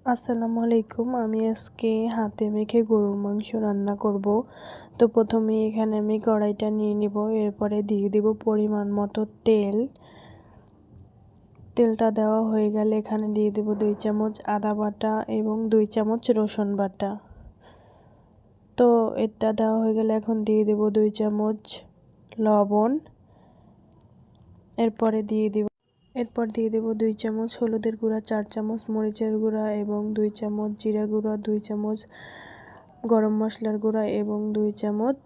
আসসালামু আলাইকুম। আমি আজকে হাতে মেখে গরুর মাংস রান্না করব। তো প্রথমে এখানে আমি কড়াইটা নিয়ে নিব, এরপরে দিয়ে দিব পরিমাণ মতো তেল। তেলটা দেওয়া হয়ে গেলে এখানে দিয়ে দেব 2 চামচ আদা বাটা এবং 2 চামচ রসুন বাটা। তো এটা দেওয়া হয়ে গেলে এখন দিয়ে দেব 2 চামচ লবণ। এরপর দিয়ে দেব 2 চামচ হলুদের গুঁড়া, 4 চামচ মরিচের গুঁড়া এবং 2 চামচ জিরা গুঁড়া, 2 চামচ গরম মশলার গুঁড়া এবং 2 চামচ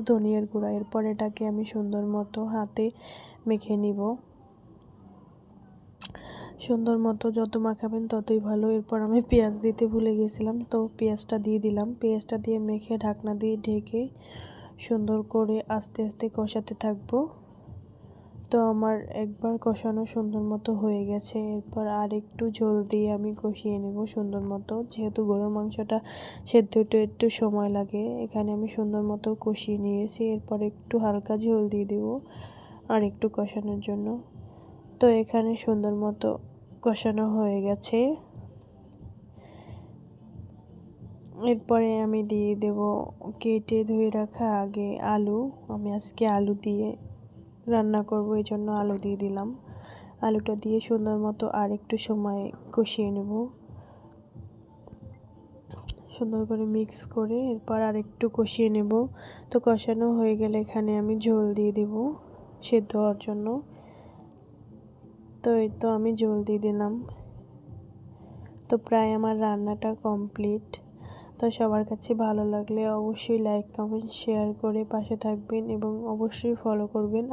ধনিয়ার গুঁড়া। এরপর এটাকে আমি সুন্দর মতো হাতে মেখে নিব। সুন্দর মতো যত মাখাবেন ততই ভালো। এরপর আমি পেঁয়াজ দিতে ভুলে গেছিলাম, তো পেঁয়াজটা দিয়ে দিলাম। পেঁয়াজটা দিয়ে মেখে ঢাকনা দিয়ে ঢেকে সুন্দর করে আস্তে আস্তে কষাতে থাকবো। তো আমার একবার কষানো সুন্দর মতো হয়ে গেছে। এরপর আর একটু ঝোল দিয়ে আমি কষিয়ে নেব সুন্দর মতো, যেহেতু গরুর মাংসটা সেদ্ধ হতে একটু সময় লাগে। এখানে আমি সুন্দর মতো কষিয়ে নিয়েছি। এরপর একটু হালকা ঝোল দিয়ে দেব আর একটু কষানোর জন্য। তো এখানে সুন্দর মতো কষানো হয়ে গেছে। এরপরে আমি দিয়ে দেব কেটে ধুয়ে রাখা আগে আলু। আমি আজকে আলু দিয়ে রান্না করব, এই জন্য আলু দিয়ে দিলাম। আলুটা দিয়ে সুন্দর মতো আর একটু সময় কষিয়ে নেব, সুন্দর করে মিক্স করে। এরপর আর একটু কষিয়ে নেব। তো কষানো হয়ে গেলে এখানে আমি ঝোল দিয়ে দেব সেদ্ধ হওয়ার জন্য। তো এই তো আমি ঝোল দিয়ে দিলাম। তো প্রায় আমার রান্নাটা কমপ্লিট। তো সবার কাছে ভালো লাগলে অবশ্যই লাইক, কমেন্ট, শেয়ার করে পাশে থাকবেন এবং অবশ্যই ফলো করবেন।